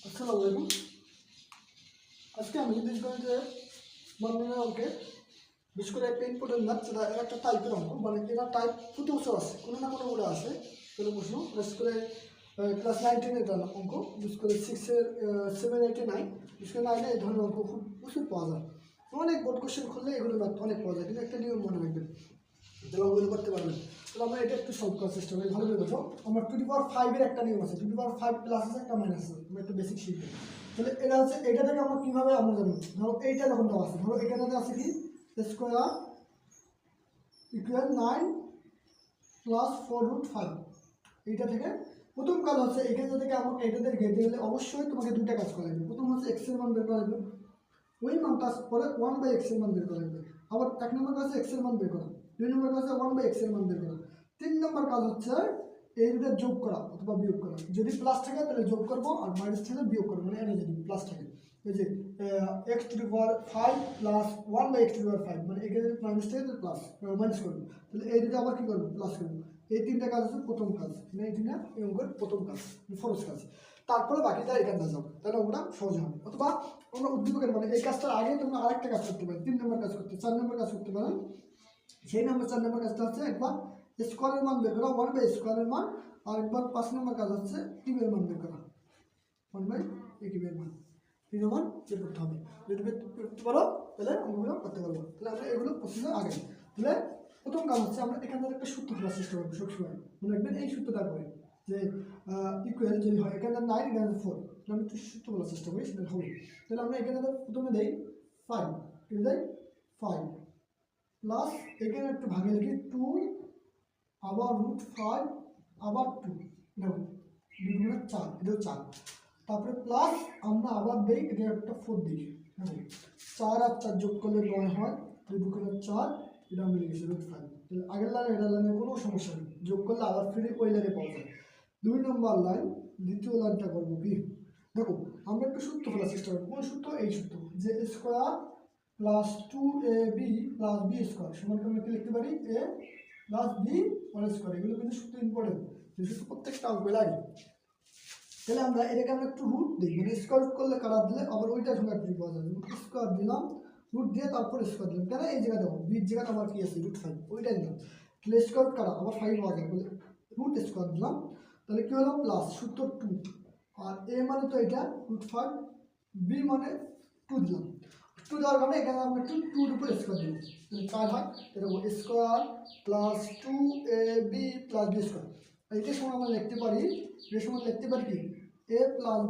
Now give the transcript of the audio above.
আসসালামু আলাইকুম। আজকে আমি বীজগণিতের মাননীয় অঙ্কে বিশেষ করে একটা ইম্পর্টেন্ট ম্যাথ, সেটা একটা টাইপের অঙ্ক, মানে এটা টাইপ প্রতি বছর আছে, কোনো না কোনো করে আসে। তাহলে প্রশ্ন বিশেষ করে ক্লাস 9-10 এটা অঙ্ক, বিশেষ করে 6-এর 7, 8, 9, বিশেষ করে 9-এ এই ধরনের অঙ্ক খুব প্রচুর পাওয়া যায়। অনেক বোর্ড কোশ্চেন খুললে এগুলো ম্যাথ অনেক পাওয়া যায়, কিন্তু একটা নিয়ম মনে রাখবেন, তাহলে অঙ্কগুলো করতে পারবেন। তাহলে আমরা এটা একটু সলভ করার চেষ্টা করি। ভালো করে দেখো, আমরা 2^5 একটা নিয়ম আছে, 2^5 প্লাস আছে, একটা মাইনাস আছে, আমরা একটু বেসিক শিখবো। তাহলে এটা হচ্ছে, এটা থেকে আমরা কীভাবে আমরা জানি, ধরো এইটা যখন দেওয়া আছে, ধরো এখানে আছে কি স্কোয়ার ইকুয়াল 9 প্লাস 4√5। এইটা থেকে প্রথম কাজ হচ্ছে, এখানে থেকে আমাকে এটাদের ঘেটে গেলে অবশ্যই তোমাকে দুইটা কাজ করা লাগবে। প্রথম হচ্ছে এক্সের মান বের করা লাগবে, ওই মানটা পরে 1/x এর মান বের করা লাগবে। আবার 1 নম্বর কাজ এক্স এর মান বের করা, 2 নম্বর কাজ 1/x এর মান বের করা, 3 নম্বর কাজ হচ্ছে এই দুটো যোগ করা অথবা বিয়োগ করা। যদি প্লাস থাকে তাহলে যোগ করবো, আর মাইনাস থাকলে বিয়োগ করবো, মানে এনে যদি প্লাস থাকে, এই যে x⁵ প্লাস 1/x⁵, মানে এখানে মাইনাস থাকে তাহলে প্লাস মাইনাস করবো, তাহলে এই দুটো আবার কী করবো, প্লাস করবো। এই তিনটা কাজ হচ্ছে প্রথম কাজ, মানে এই তিনটা এই অঙ্কের প্রথম কাজ, ফরজ কাজ। তারপরে বাকিটা এখানে যাও, তাহলে ওটা সহজ হবে। অথবা আমরা উদ্দীপকের মানে এই কাজটার আগে তোমরা আরেকটা কাজ করতে পারো, 3 নম্বর কাজ করতে, 4 নম্বর কাজ করতে পারো। সেই 4 নম্বর কাজটা হচ্ছে একবার স্কোয়ারের মান বের করা, 1/স্কোয়ারের মান, আর একবার 5 নম্বর কাজ হচ্ছে কিউবের মান বের করা, 1/কিউবের মান, তিন মান বের করতে হবে। যদি বের করতে পারো তাহলে অঙ্কগুলো করতে পারবো। তাহলে আমরা এগুলো প্রসেসে আগে, তাহলে প্রথম কাজ হচ্ছে আমরা এখান থেকে একটা সূত্র খোলার চেষ্টা করবো সবসময়। মনে রাখবেন এই সূত্রটা করে যে ইকুয়াল যদি হয়, এখানে 9, এখানে 4, আমি একটু সূত্র বলার চেষ্টা করি, সেটা হবে। তাহলে আমরা এখানে প্রথমে দেই 5, কিন্তু দেই 5 প্লাস এখানে একটু ভাগে লিখি 2, আবার √5, আবার 2, দেখুন 2 × 4, এটাও 4। তারপরে প্লাস আমরা আবার দিই, এটা একটা 4 দিই, দেখুন 4 আর 4 যোগ করলে 9 হয়, 2 × 4, এটা আমি লিখেছি √5। তাহলে আগের লাইনে এটা লাইনে কোনো সমস্যা নেই, যোগ করলে আবার ফিরে ওই লাইনে পাওয়া যায়। 2 নম্বর লাইন, দ্বিতীয় লাইনটা করবো কি, দেখো আমরা একটু সূত্র খোলার চেষ্টা করবো। কোন সূত্র? এই সূত্র, যে square plus 2ab plus B square সমান আমরা কি লিখতে পারি, a plus B whole square. এগুলো কিন্তু সূত্র ইম্পর্টেন্ট, যে সূত্র প্রত্যেকটা অঙ্কে লাগে। তাহলে আমরা এটাকে আমরা একটু রুট দিই, মানে স্কোয়ার করলে কাটার দিলে আবার ওইটার সঙ্গে একটু পাওয়া যাবে, স্কোয়ার দিলাম, রুট দিয়ে তারপর স্কোয়ার দিলাম, কেন এই জায়গায় দেখো বির জায়গাটা আমার কি আছে, √5, ওইটাই দিলাম। তাহলে স্কোয়ার কাটা আবার 5 পাওয়া যাবে, বলে রুট স্কোয়ার দিলাম, তাহলে কী হলো প্লাস সূত্র 2, আর এ মানে তো এটা √5, বি মানে 2 দিলাম। 2 দেওয়ার কারণে এখানে আমরা একটু 2-র উপর স্কোয়ার দিলাম, তাহলে কার হয় এরকম square plus 2ab plus B square. এইটার সময় আমরা লিখতে পারি, এর সময় লিখতে পারি কি a প্লাস